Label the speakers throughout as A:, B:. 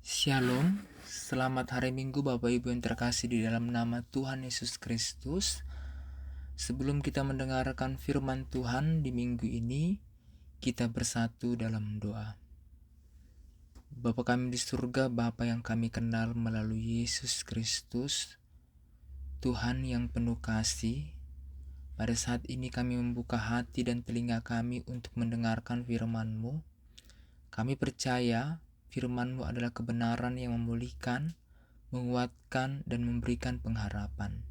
A: Shalom, selamat hari Minggu Bapak Ibu yang terkasih di dalam nama Tuhan Yesus Kristus. Sebelum kita mendengarkan firman Tuhan di minggu ini, kita bersatu dalam doa. Bapa kami di surga, Bapa yang kami kenal melalui Yesus Kristus, Tuhan yang penuh kasih, pada saat ini kami membuka hati dan telinga kami untuk mendengarkan firman-Mu. Kami percaya firman-Mu adalah kebenaran yang memulihkan, menguatkan, dan memberikan pengharapan.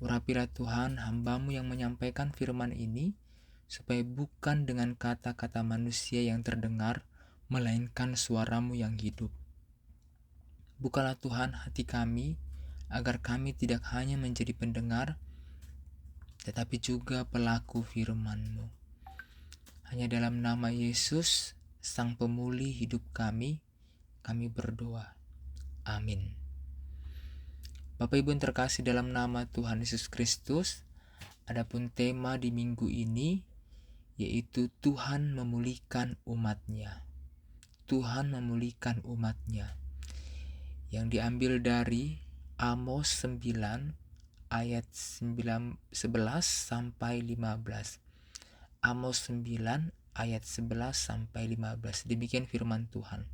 A: Urapilah Tuhan hamba-Mu yang menyampaikan firman ini, supaya bukan dengan kata-kata manusia yang terdengar, melainkan suara-Mu yang hidup. Bukalah Tuhan hati kami, agar kami tidak hanya menjadi pendengar, tetapi juga pelaku firman-Mu. Hanya dalam nama Yesus, Sang Pemulih hidup kami berdoa. Amin. Bapak Ibu yang terkasih dalam nama Tuhan Yesus Kristus, adapun tema di minggu ini yaitu Tuhan memulihkan umat-Nya. Tuhan memulihkan umat-Nya. Yang diambil dari Amos 9 ayat 11 sampai 15. Amos 9 ayat 11 sampai 15. Demikian firman Tuhan.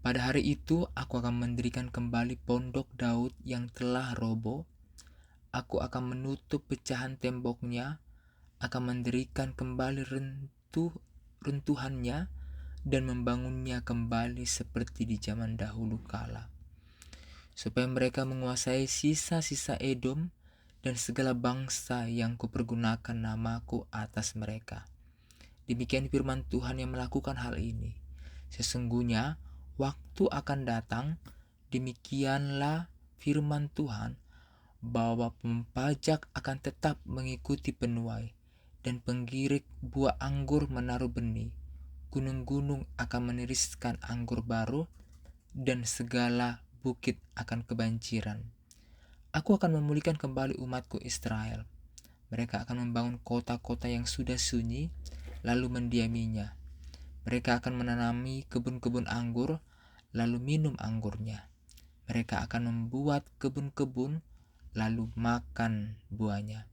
A: Pada hari itu aku akan mendirikan kembali pondok Daud yang telah roboh. Aku akan menutup pecahan temboknya, akan mendirikan kembali runtuhannya, dan membangunnya kembali seperti di zaman dahulu kala. Supaya mereka menguasai sisa-sisa Edom dan segala bangsa yang kupergunakan namaku atas mereka. Demikian firman Tuhan yang melakukan hal ini. Sesungguhnya waktu akan datang, demikianlah firman Tuhan, bahwa pembajak akan tetap mengikuti penuai, dan penggirik buah anggur menaruh benih. Gunung-gunung akan meniriskan anggur baru, dan segala bukit akan kebanjiran. Aku akan memulihkan kembali umatku Israel. Mereka akan membangun kota-kota yang sudah sunyi, lalu mendiaminya. Mereka akan menanami kebun-kebun anggur, lalu minum anggurnya. Mereka akan membuat kebun-kebun, lalu makan buahnya.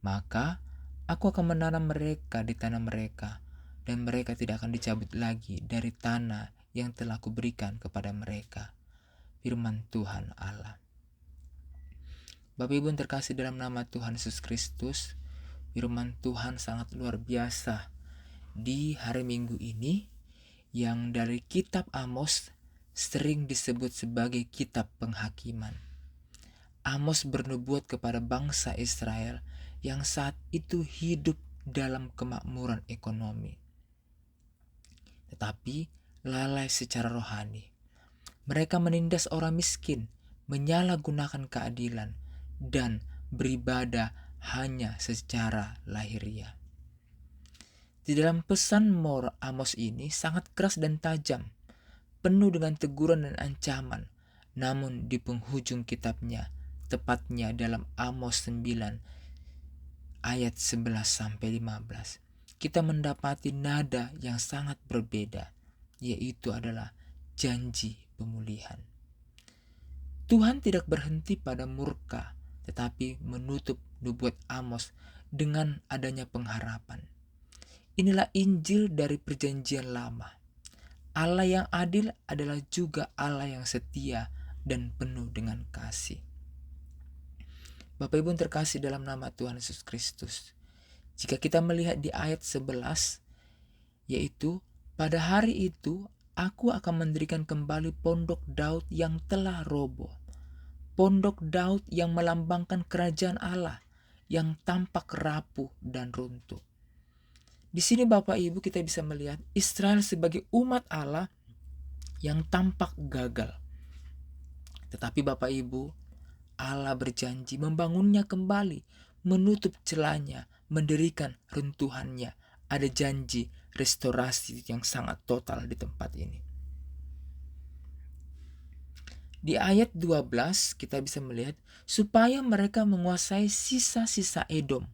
A: Maka aku akan menanam mereka di tanah mereka, dan mereka tidak akan dicabut lagi dari tanah yang telah kuberikan kepada mereka. Firman Tuhan Allah. Bapak Ibu yang terkasih dalam nama Tuhan Yesus Kristus, firman Tuhan sangat luar biasa di hari Minggu ini, yang dari kitab Amos sering disebut sebagai kitab penghakiman. Amos bernubuat kepada bangsa Israel yang saat itu hidup dalam kemakmuran ekonomi, tetapi lalai secara rohani. Mereka menindas orang miskin, menyalahgunakan keadilan, dan beribadah hanya secara lahiriah. Di dalam pesan Amos ini sangat keras dan tajam, penuh dengan teguran dan ancaman. Namun di penghujung kitabnya, tepatnya dalam Amos 9 ayat 11 sampai 15, kita mendapati nada yang sangat berbeda, yaitu adalah janji pemulihan. Tuhan tidak berhenti pada murka, tetapi menutup nubuat Amos dengan adanya pengharapan. Inilah Injil dari Perjanjian Lama. Allah yang adil adalah juga Allah yang setia dan penuh dengan kasih. Bapak Ibu terkasih dalam nama Tuhan Yesus Kristus, jika kita melihat di ayat 11, yaitu pada hari itu aku akan mendirikan kembali pondok Daud yang telah roboh. Pondok Daud yang melambangkan kerajaan Allah yang tampak rapuh dan runtuh. Di sini Bapak Ibu kita bisa melihat Israel sebagai umat Allah yang tampak gagal. Tetapi Bapak Ibu, Allah berjanji membangunnya kembali, menutup celahnya, mendirikan runtuhannya. Ada janji restorasi yang sangat total di tempat ini. Di ayat 12 kita bisa melihat supaya mereka menguasai sisa-sisa Edom.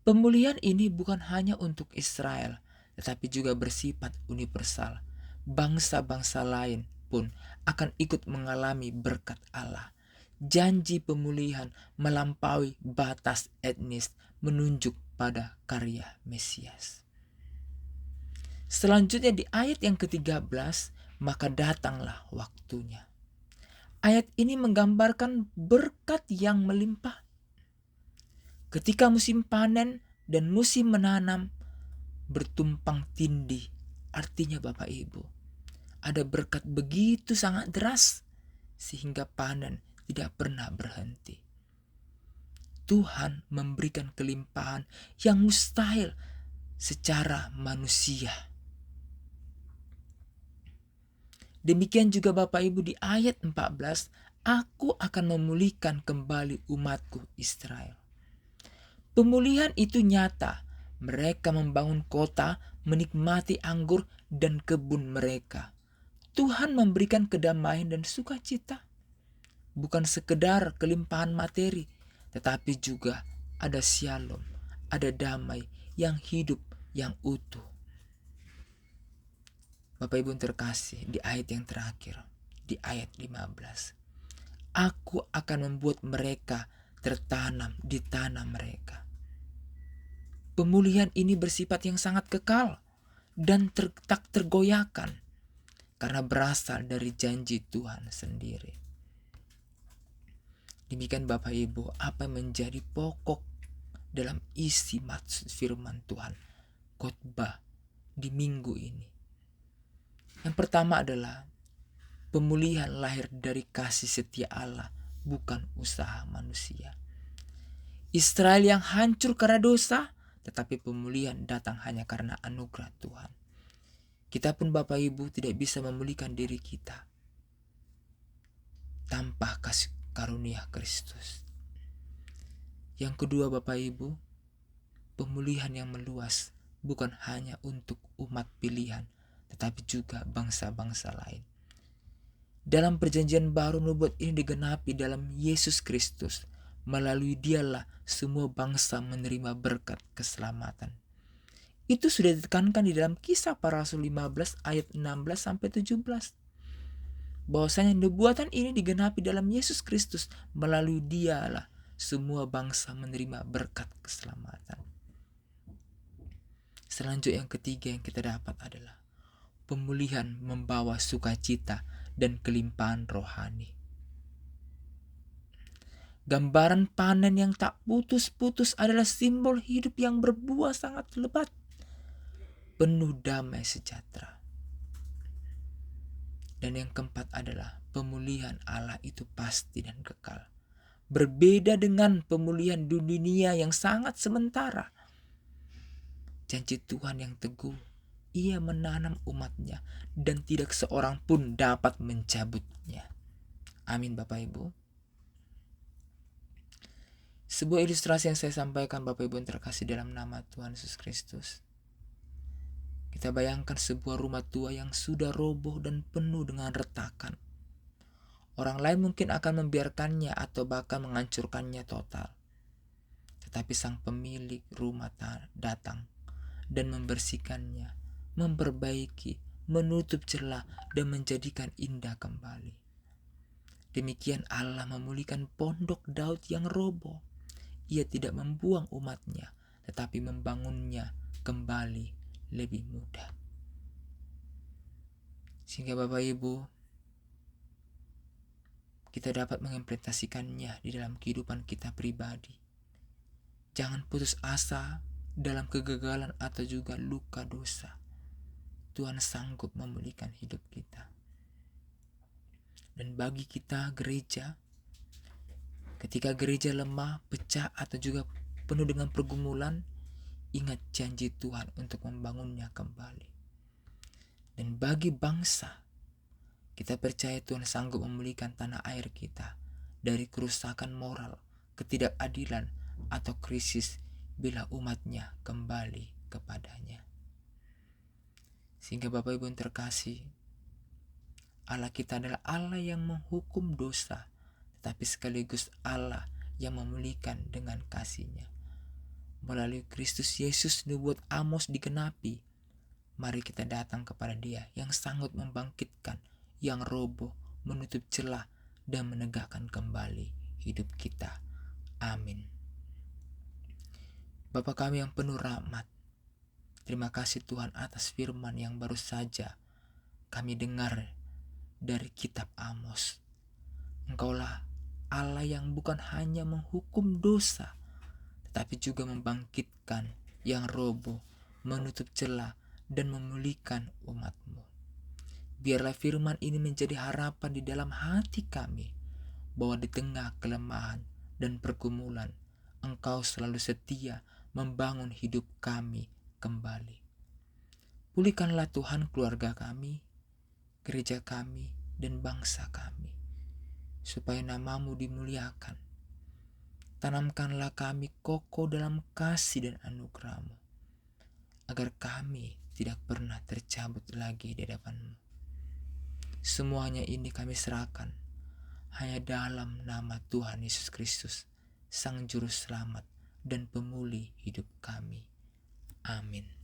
A: Pemulihan ini bukan hanya untuk Israel, tetapi juga bersifat universal. bangsa-bangsa lain pun akan ikut mengalami berkat Allah. Janji pemulihan melampaui batas etnis menunjuk pada karya Mesias. Selanjutnya di ayat yang ke-13, maka datanglah waktunya. Ayat ini menggambarkan berkat yang melimpah. Ketika musim panen dan musim menanam bertumpang tindih, artinya Bapak Ibu, ada berkat begitu sangat deras sehingga panen tidak pernah berhenti. Tuhan memberikan kelimpahan yang mustahil secara manusia. Demikian juga Bapak Ibu di ayat 14, aku akan memulihkan kembali umatku Israel. Pemulihan itu nyata. Mereka membangun kota, menikmati anggur dan kebun mereka. Tuhan memberikan kedamaian dan sukacita. Bukan sekedar kelimpahan materi, tetapi juga ada shalom, ada damai yang hidup, yang utuh. Bapak Ibu terkasih, di ayat yang terakhir, di ayat 15. Aku akan membuat mereka tertanam di tanah mereka. Pemulihan ini bersifat yang sangat kekal dan tak tergoyahkan karena berasal dari janji Tuhan sendiri. Demikian Bapak Ibu, apa yang menjadi pokok dalam isi maksud firman Tuhan khotbah di minggu ini. Yang pertama adalah pemulihan lahir dari kasih setia Allah, bukan usaha manusia. Israel yang hancur karena dosa, tetapi pemulihan datang hanya karena anugerah Tuhan. Kita pun Bapak Ibu tidak bisa memulihkan diri kita tanpa kasih karunia Kristus. Yang kedua Bapak Ibu, pemulihan yang meluas bukan hanya untuk umat pilihan, tetapi juga bangsa-bangsa lain. Dalam perjanjian baru nubuat ini digenapi dalam Yesus Kristus. Melalui Dialah semua bangsa menerima berkat keselamatan. Itu sudah ditekankan di dalam Kisah Para Rasul 15 ayat 16 sampai 17. Bahwasanya nubuatan ini digenapi dalam Yesus Kristus. Melalui Dialah semua bangsa menerima berkat keselamatan. Selanjutnya yang ketiga yang kita dapat adalah pemulihan membawa sukacita dan kelimpahan rohani. Gambaran panen yang tak putus-putus adalah simbol hidup yang berbuah sangat lebat, penuh damai sejahtera. Dan yang keempat adalah pemulihan Allah itu pasti dan kekal. Berbeda dengan pemulihan dunia yang sangat sementara. Janji Tuhan yang teguh, Ia menanam umatnya dan tidak seorang pun dapat mencabutnya. Amin Bapak Ibu. Sebuah ilustrasi yang saya sampaikan Bapak Ibu yang terkasih dalam nama Tuhan Yesus Kristus. Kita bayangkan sebuah rumah tua yang sudah roboh dan penuh dengan retakan. Orang lain mungkin akan membiarkannya atau bahkan menghancurkannya total. Tetapi sang pemilik rumah datang dan membersihkannya, memperbaiki, menutup celah dan menjadikan indah kembali. Demikian Allah memulihkan pondok Daud yang roboh. Ia tidak membuang umatnya, tetapi membangunnya kembali lebih mudah. Sehingga Bapak Ibu, kita dapat mengimplementasikannya di dalam kehidupan kita pribadi. Jangan putus asa dalam kegagalan atau juga luka dosa. Tuhan sanggup memulihkan hidup kita. Dan bagi kita gereja, ketika gereja lemah, pecah atau juga penuh dengan pergumulan, ingat janji Tuhan untuk membangunnya kembali. Dan bagi bangsa, kita percaya Tuhan sanggup memulihkan tanah air kita dari kerusakan moral, ketidakadilan, atau krisis bila umatnya kembali kepadanya. Sehingga Bapak Ibu yang terkasih, Allah kita adalah Allah yang menghukum dosa, tetapi sekaligus Allah yang memulihkan dengan kasih-Nya. Melalui Kristus Yesus nubuat Amos digenapi. Mari kita datang kepada Dia yang sanggup membangkitkan yang roboh, menutup celah, dan menegakkan kembali hidup kita. Amin. Bapa kami yang penuh rahmat, terima kasih Tuhan atas firman yang baru saja kami dengar dari kitab Amos. Engkaulah Allah yang bukan hanya menghukum dosa, tetapi juga membangkitkan yang roboh, menutup celah, dan memulihkan umat-Mu. Biarlah firman ini menjadi harapan di dalam hati kami, bahwa di tengah kelemahan dan pergumulan, Engkau selalu setia membangun hidup kami kembali. Pulihkanlah Tuhan keluarga kami, gereja kami, dan bangsa kami, supaya nama-Mu dimuliakan. Tanamkanlah kami kokoh dalam kasih dan anugerah-Mu, agar kami tidak pernah tercabut lagi di hadapan-Mu. Semuanya ini kami serahkan hanya dalam nama Tuhan Yesus Kristus, Sang Juru Selamat dan Pemulih hidup kami. Amin.